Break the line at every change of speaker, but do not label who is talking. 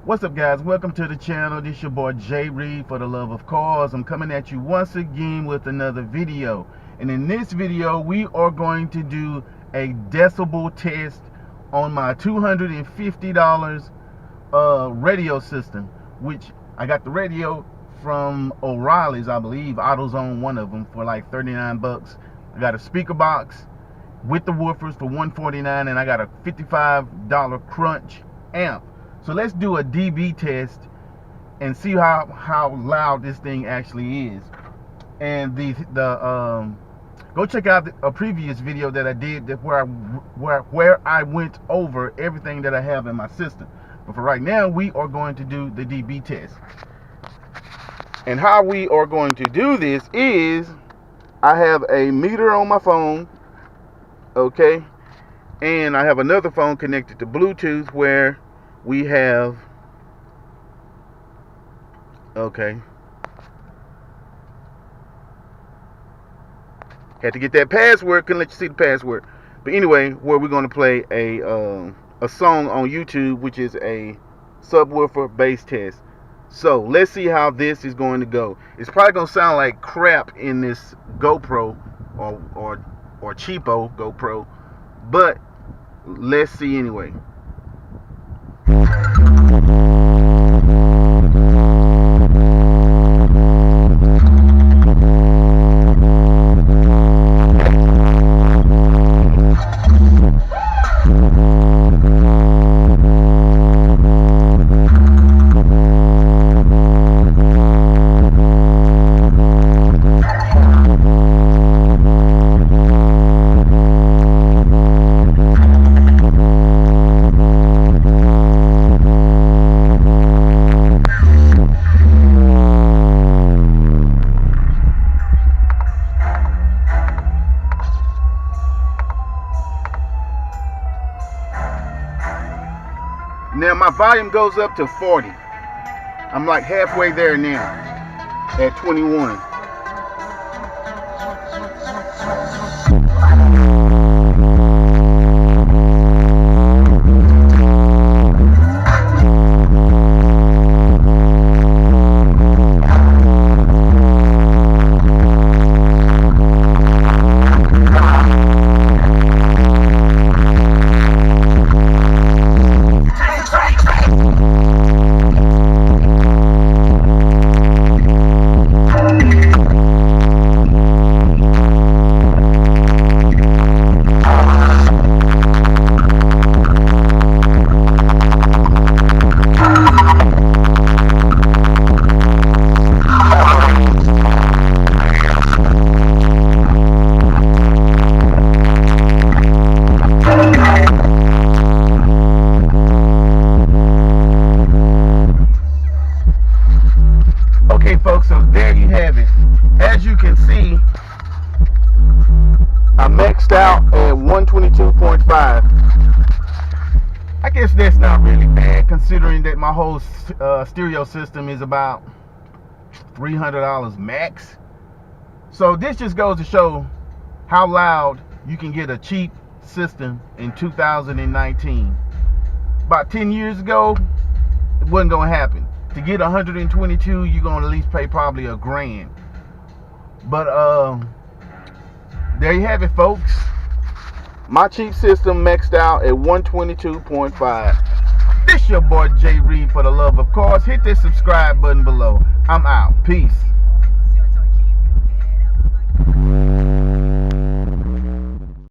What's up, guys? Welcome to the channel. This your boy J Reed for the love of cars. I'm coming at you once again with another video, and in this video we are going to do a decibel test on my $250 radio system, which I got the radio from O'Reilly's, I believe, AutoZone, one of them, for like 39 bucks. I got a speaker box with the woofers for $149, and I got a $55 crunch amp. So let's do a dB test and see how loud this thing actually is. And go check out a previous video that I did where I went over everything that I have in my system. But for right now, we are going to do the dB test. And how we are going to do this is, I have a meter on my phone, okay, and I have another phone connected to Bluetooth where we have, okay, had to get that password, couldn't let you see the password, but anyway, where we're going to play a song on YouTube, which is a subwoofer bass test. So let's see how this is going to go. It's probably going to sound like crap in this GoPro or cheapo GoPro, but let's see anyway. Now my volume goes up to 40. I'm like halfway there now at 21. Okay, folks, so there you have it. As you can see, I maxed out at 122.5. I guess that's not really bad, considering that my whole stereo system is about $300 max. So this just goes to show how loud you can get a cheap system in 2019. About 10 years ago, it wasn't going to happen. To get 122, you're going to at least pay probably $1,000. But there you have it, folks. My cheap system maxed out at 122.5. This your boy J Reed for the love of cars. Hit that subscribe button below. I'm out. Peace.